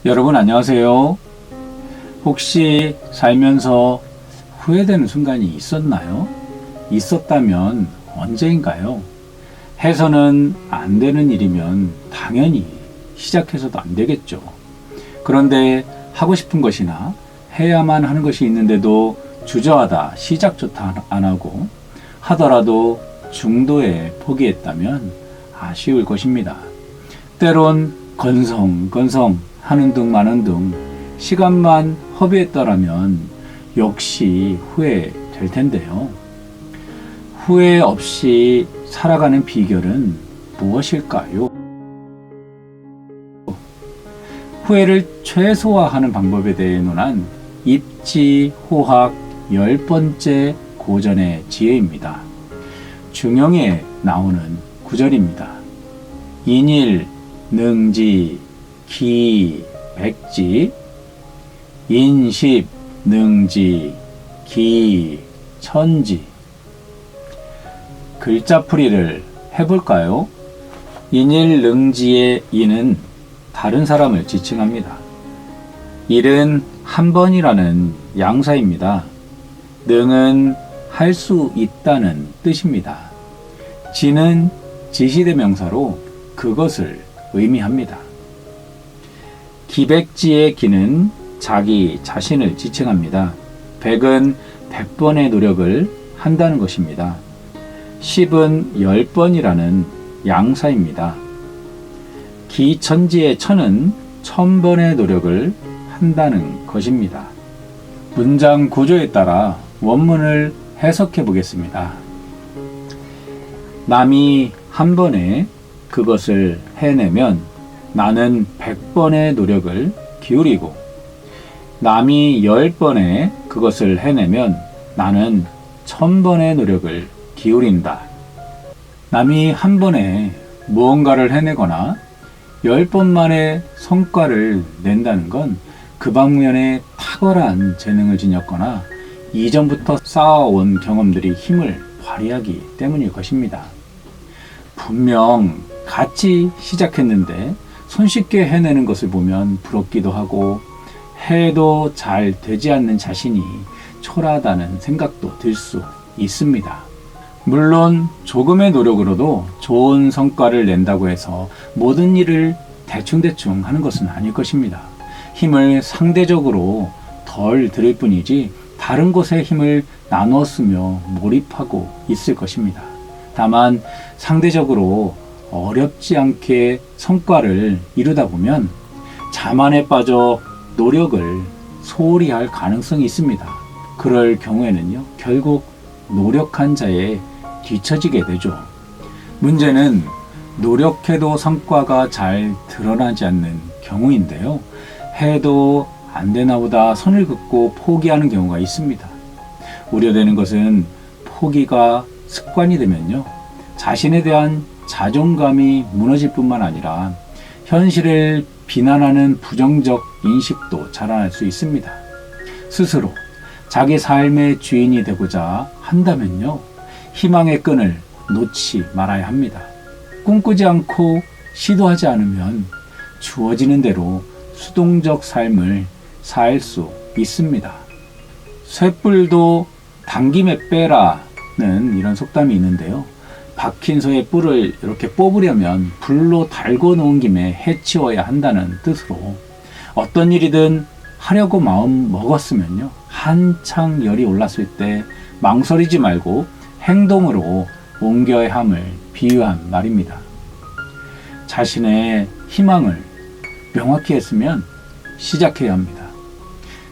여러분 안녕하세요. 혹시 살면서 후회되는 순간이 있었나요? 있었다면 언제인가요? 해서는 안 되는 일이면 당연히 시작해서도 안 되겠죠. 그런데 하고 싶은 것이나 해야만 하는 것이 있는데도 주저하다 시작조차 안 하고 하더라도 중도에 포기했다면 아쉬울 것입니다. 때론 건성 하는 둥 마는 둥 시간만 허비했더라면 역시 후회될 텐데요. 후회 없이 살아가는 비결은 무엇일까요? 후회를 최소화하는 방법에 대해 논한 입지호학 10번째 고전의 지혜입니다. 중용에 나오는 구절입니다. 인일 능지 기 백지 인십 능지 기 천지. 글자풀이를 해볼까요? 인일 능지의 인은 다른 사람을 지칭합니다. 일은 한 번이라는 양사입니다. 능은 할 수 있다는 뜻입니다. 지는 지시대명사로 그것을 의미합니다. 기백지의 기는 자기 자신을 지칭합니다. 백은 100번의 노력을 한다는 것입니다. 10은 10번이라는 양사입니다. 기천지의 천은 1000번의 노력을 한다는 것입니다. 문장 구조에 따라 원문을 해석해 보겠습니다. 남이 한 번에 그것을 해내면 나는 100번의 노력을 기울이고 남이 10번에 그것을 해내면 나는 1000번의 노력을 기울인다. 남이 한 번에 무언가를 해내거나 10번 만에 성과를 낸다는 건 그 방면에 탁월한 재능을 지녔거나 이전부터 쌓아온 경험들이 힘을 발휘하기 때문일 것입니다. 분명 같이 시작했는데 손쉽게 해내는 것을 보면 부럽기도 하고 해도 잘 되지 않는 자신이 초라하다는 생각도 들 수 있습니다. 물론 조금의 노력으로도 좋은 성과를 낸다고 해서 모든 일을 대충대충 하는 것은 아닐 것입니다. 힘을 상대적으로 덜 들일 뿐이지 다른 곳에 힘을 나누어 쓰며 몰입하고 있을 것입니다. 다만 상대적으로 어렵지 않게 성과를 이루다 보면 자만에 빠져 노력을 소홀히 할 가능성이 있습니다. 그럴 경우에는요, 결국 노력한 자에 뒤처지게 되죠. 문제는 노력해도 성과가 잘 드러나지 않는 경우인데요. 해도 안 되나 보다 선을 긋고 포기하는 경우가 있습니다. 우려되는 것은 포기가 습관이 되면요, 자신에 대한 자존감이 무너질 뿐만 아니라 현실을 비난하는 부정적 인식도 자라날 수 있습니다. 스스로 자기 삶의 주인이 되고자 한다면요, 희망의 끈을 놓지 말아야 합니다. 꿈꾸지 않고 시도하지 않으면 주어지는 대로 수동적 삶을 살 수 있습니다. 쇳불도 당김에 빼라는 이런 속담이 있는데요. 박힌 소의 뿔을 이렇게 뽑으려면 불로 달궈 놓은 김에 해치워야 한다는 뜻으로 어떤 일이든 하려고 마음 먹었으면요, 한창 열이 올랐을 때 망설이지 말고 행동으로 옮겨야 함을 비유한 말입니다. 자신의 희망을 명확히 했으면 시작해야 합니다.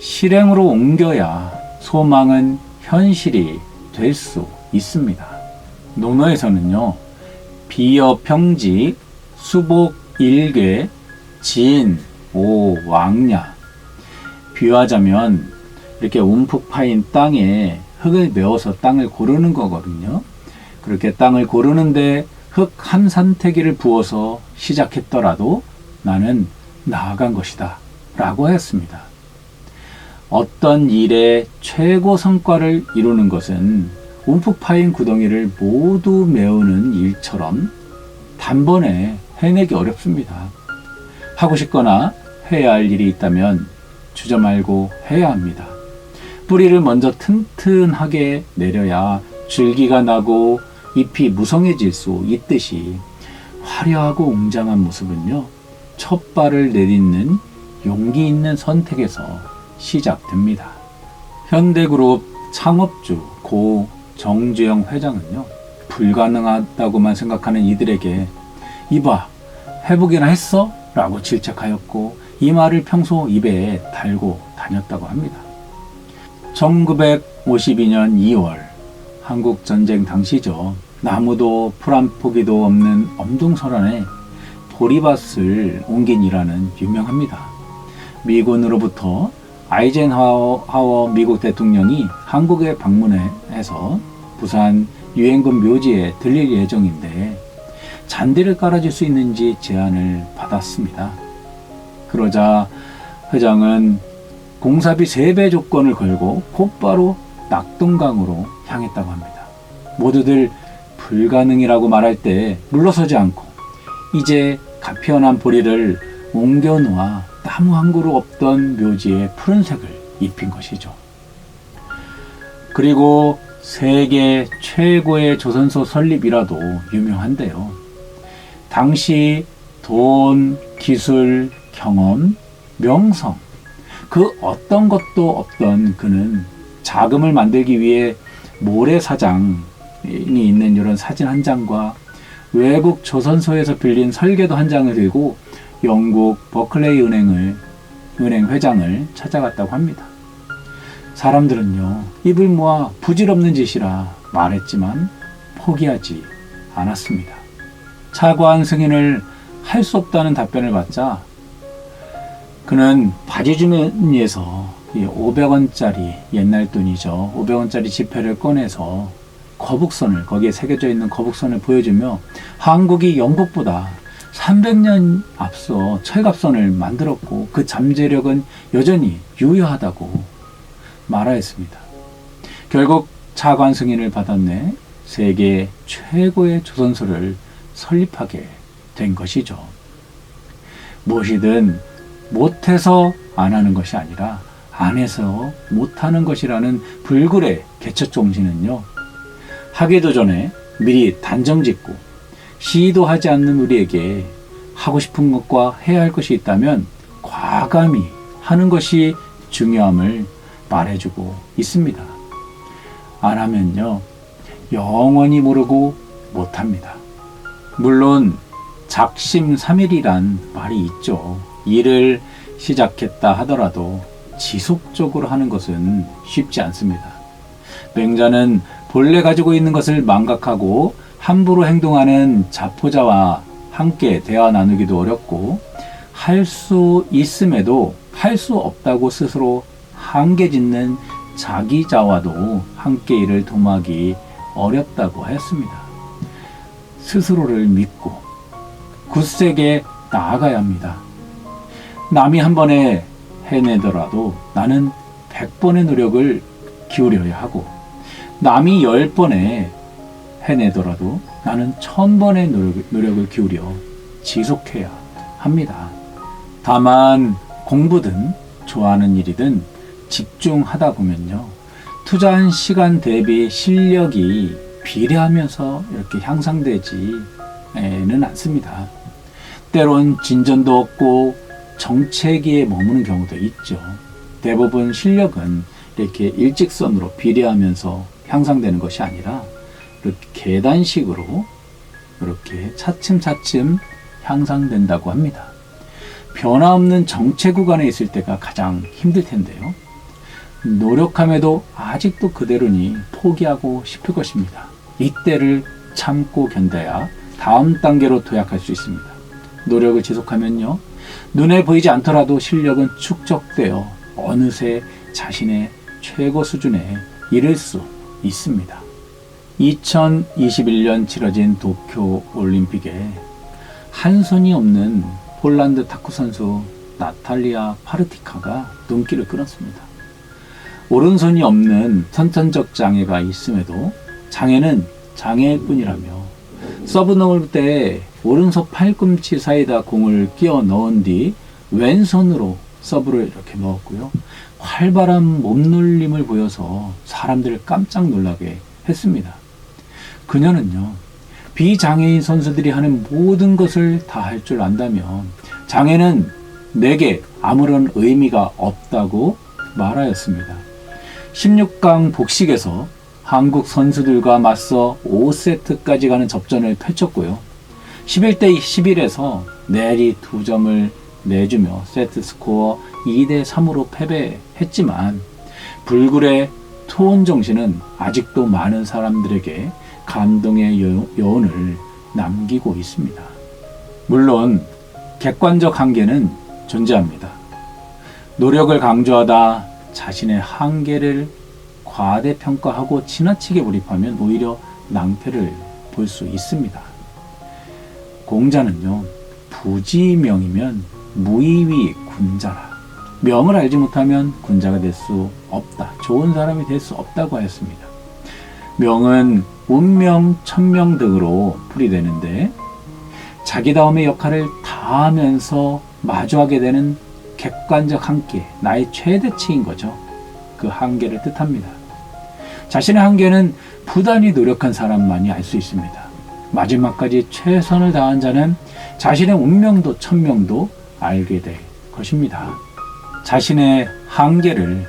실행으로 옮겨야 소망은 현실이 될 수 있습니다. 논어에서는요, 비어평직, 수복일괴, 진오왕냐. 비유하자면 이렇게 움푹 파인 땅에 흙을 메워서 땅을 고르는 거거든요. 그렇게 땅을 고르는데 흙 한 산태기를 부어서 시작했더라도 나는 나아간 것이다 라고 했습니다. 어떤 일의 최고 성과를 이루는 것은 움푹 파인 구덩이를 모두 메우는 일처럼 단번에 해내기 어렵습니다. 하고 싶거나 해야 할 일이 있다면 주저 말고 해야 합니다. 뿌리를 먼저 튼튼하게 내려야 줄기가 나고 잎이 무성해질 수 있듯이 화려하고 웅장한 모습은요, 첫 발을 내딛는 용기 있는 선택에서 시작됩니다. 현대그룹 창업주 고 정주영 회장은요, 불가능하다고만 생각하는 이들에게 이봐, 해보기나 했어? 라고 질책하였고, 이 말을 평소 입에 달고 다녔다고 합니다. 1952년 2월 한국전쟁 당시죠. 나무도 풀 한 포기도 없는 엄동설안에 보리밭을 옮긴 일화는 유명합니다. 미군으로부터 아이젠하워 미국 대통령이 한국에 방문해서 부산 유엔군 묘지에 들릴 예정인데 잔디를 깔아줄 수 있는지 제안을 받았습니다. 그러자 회장은 공사비 3배 조건을 걸고 곧바로 낙동강으로 향했다고 합니다. 모두들 불가능이라고 말할 때 물러서지 않고 이제 가피어난 보리를 옮겨 놓아 나무 한 그루 없던 묘지에 푸른색을 입힌 것이죠. 그리고 세계 최고의 조선소 설립이라도 유명한데요. 당시 돈, 기술, 경험, 명성, 그 어떤 것도 없던 그는 자금을 만들기 위해 모래사장이 있는 이런 사진 한 장과 외국 조선소에서 빌린 설계도 한 장을 들고 영국 버클레이 은행 회장을 찾아갔다고 합니다. 사람들은요, 입을 모아 부질없는 짓이라 말했지만 포기하지 않았습니다. 차관 승인을 할 수 없다는 답변을 받자 그는 바지 주머니에서 500원짜리, 옛날 돈이죠, 500원짜리 지폐를 꺼내서 거북선을, 거기에 새겨져 있는 거북선을 보여주며 한국이 영국보다 300년 앞서 철갑선을 만들었고 그 잠재력은 여전히 유효하다고 말하였습니다. 결국 차관 승인을 받았네 세계 최고의 조선소를 설립하게 된 것이죠. 무엇이든 못해서 안 하는 것이 아니라 안 해서 못하는 것이라는 불굴의 개척 정신은요, 하기도 전에 미리 단정 짓고 시도하지 않는 우리에게 하고 싶은 것과 해야 할 것이 있다면 과감히 하는 것이 중요함을 말해주고 있습니다. 안 하면요, 영원히 모르고 못합니다. 물론 작심삼일이란 말이 있죠. 일을 시작했다 하더라도 지속적으로 하는 것은 쉽지 않습니다. 맹자는 본래 가지고 있는 것을 망각하고 함부로 행동하는 자포자와 함께 대화 나누기도 어렵고 할 수 있음에도 할 수 없다고 스스로 한계 짓는 자기자와도 함께 일을 도모하기 어렵다고 하였습니다. 스스로를 믿고 굳세게 나아가야 합니다. 남이 한 번에 해내더라도 나는 100번의 노력을 기울여야 하고 남이 10번에 해내더라도 나는 1000번의 노력을 기울여 지속해야 합니다. 다만 공부든 좋아하는 일이든 집중하다 보면요, 투자한 시간 대비 실력이 비례하면서 이렇게 향상되지는 않습니다. 때론 진전도 없고 정체기에 머무는 경우도 있죠. 대부분 실력은 이렇게 일직선으로 비례하면서 향상되는 것이 아니라 이렇게 계단식으로 이렇게 차츰차츰 향상된다고 합니다. 변화없는 정체 구간에 있을 때가 가장 힘들 텐데요. 노력함에도 아직도 그대로니 포기하고 싶을 것입니다. 이때를 참고 견뎌야 다음 단계로 도약할 수 있습니다. 노력을 지속하면요, 눈에 보이지 않더라도 실력은 축적되어 어느새 자신의 최고 수준에 이를 수 있습니다. 2021년 치러진 도쿄 올림픽에 한 손이 없는 폴란드 탁구 선수 나탈리아 파르티카가 눈길을 끌었습니다. 오른손이 없는 선천적 장애가 있음에도 장애는 장애일 뿐이라며 서브 넣을 때 오른손 팔꿈치 사이에다 공을 끼워 넣은 뒤 왼손으로 서브를 이렇게 먹었고요. 활발한 몸놀림을 보여서 사람들을 깜짝 놀라게 했습니다. 그녀는요, 비장애인 선수들이 하는 모든 것을 다 할 줄 안다면 장애는 내게 아무런 의미가 없다고 말하였습니다. 16강 복식에서 한국 선수들과 맞서 5세트까지 가는 접전을 펼쳤고요. 11대 11에서 내리 2점을 내주며 세트 스코어 2대 3으로 패배했지만 불굴의 투혼 정신은 아직도 많은 사람들에게 감동의 여운을 남기고 있습니다. 물론 객관적 한계는 존재합니다. 노력을 강조하다 자신의 한계를 과대평가하고 지나치게 몰입하면 오히려 낭패를 볼 수 있습니다. 공자는요, 부지명이면 무의위 군자라. 명을 알지 못하면 군자가 될 수 없다. 좋은 사람이 될 수 없다고 하였습니다. 명은 운명, 천명 등으로 풀이되는데 자기다움의 역할을 다하면서 마주하게 되는 객관적 한계, 나의 최대치인 거죠. 그 한계를 뜻합니다. 자신의 한계는 부단히 노력한 사람만이 알 수 있습니다. 마지막까지 최선을 다한 자는 자신의 운명도 천명도 알게 될 것입니다. 자신의 한계를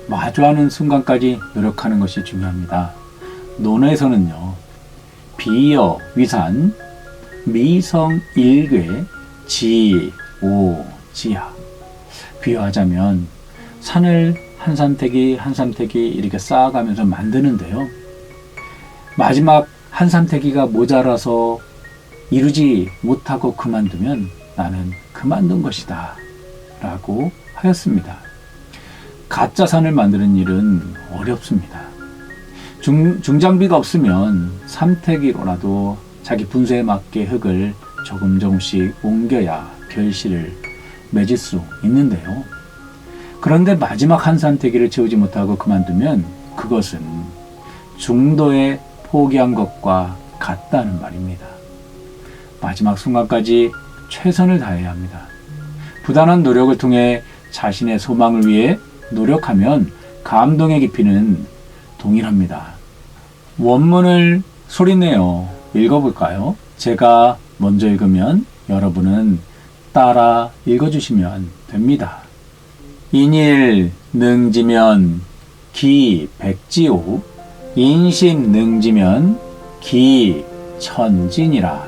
마주하는 순간까지 노력하는 것이 중요합니다. 논어에서는요, 비여 위산, 미성 일괴, 지, 오, 지하. 비유하자면 산을 한 산택이 한 산택이 이렇게 쌓아가면서 만드는데요. 마지막 한 산택이가 모자라서 이루지 못하고 그만두면 나는 그만둔 것이다 라고 하였습니다. 가짜 산을 만드는 일은 어렵습니다. 중장비가 없으면 삼택이로라도 자기 분수에 맞게 흙을 조금씩 옮겨야 결실을 맺을 수 있는데요. 그런데 마지막 한 산택이를 채우지 못하고 그만두면 그것은 중도에 포기한 것과 같다는 말입니다. 마지막 순간까지 최선을 다해야 합니다. 부단한 노력을 통해 자신의 소망을 위해 노력하면 감동의 깊이는 동일합니다. 원문을 소리내어 읽어볼까요? 제가 먼저 읽으면 여러분은 따라 읽어주시면 됩니다. 인일 능지면 기 백지오, 인식 능지면 기 천진이라.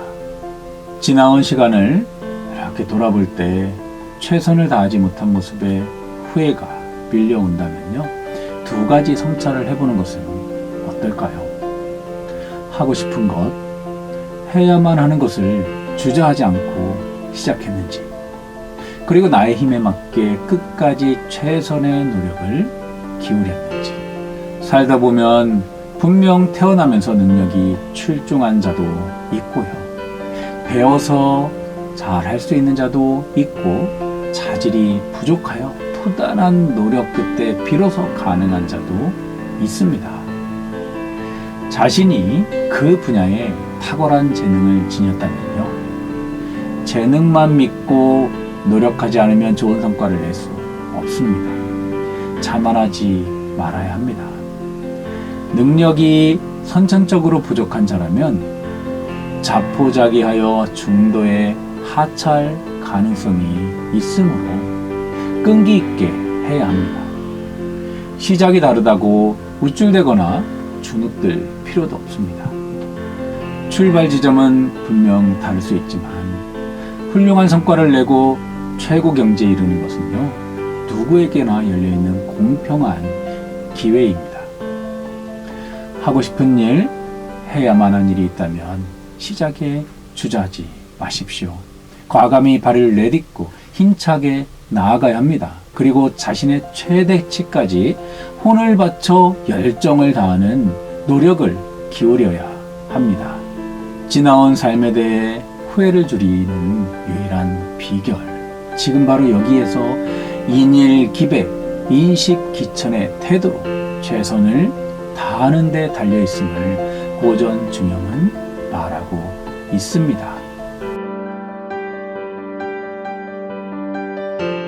지나온 시간을 이렇게 돌아볼 때 최선을 다하지 못한 모습에 후회가 밀려온다면요, 2가지 성찰을 해보는 것은 어떨까요? 하고 싶은 것, 해야만 하는 것을 주저하지 않고 시작했는지, 그리고 나의 힘에 맞게 끝까지 최선의 노력을 기울였는지. 살다 보면 분명 태어나면서 능력이 출중한 자도 있고요, 배워서 잘 할 수 있는 자도 있고, 자질이 부족하여 부단한 노력 끝에 비로소 가능한 자도 있습니다. 자신이 그 분야에 탁월한 재능을 지녔다면요, 재능만 믿고 노력하지 않으면 좋은 성과를 낼 수 없습니다. 자만하지 말아야 합니다. 능력이 선천적으로 부족한 자라면 자포자기하여 중도에 하차할 가능성이 있으므로 끈기 있게 해야 합니다. 시작이 다르다고 우쭐대거나 주눅들 필요도 없습니다. 출발 지점은 분명 다를 수 있지만 훌륭한 성과를 내고 최고 경지에 이르는 것은요, 누구에게나 열려있는 공평한 기회입니다. 하고 싶은 일, 해야만 한 일이 있다면 시작에 주저하지 마십시오. 과감히 발을 내딛고 힘차게 나아가야 합니다. 그리고 자신의 최대치까지 혼을 바쳐 열정을 다하는 노력을 기울여야 합니다. 지나온 삶에 대해 후회를 줄이는 유일한 비결, 지금 바로 여기에서 인일기백, 인식기천의 태도로 최선을 다하는 데 달려있음을 고전중형은 말하고 있습니다. 있습니다.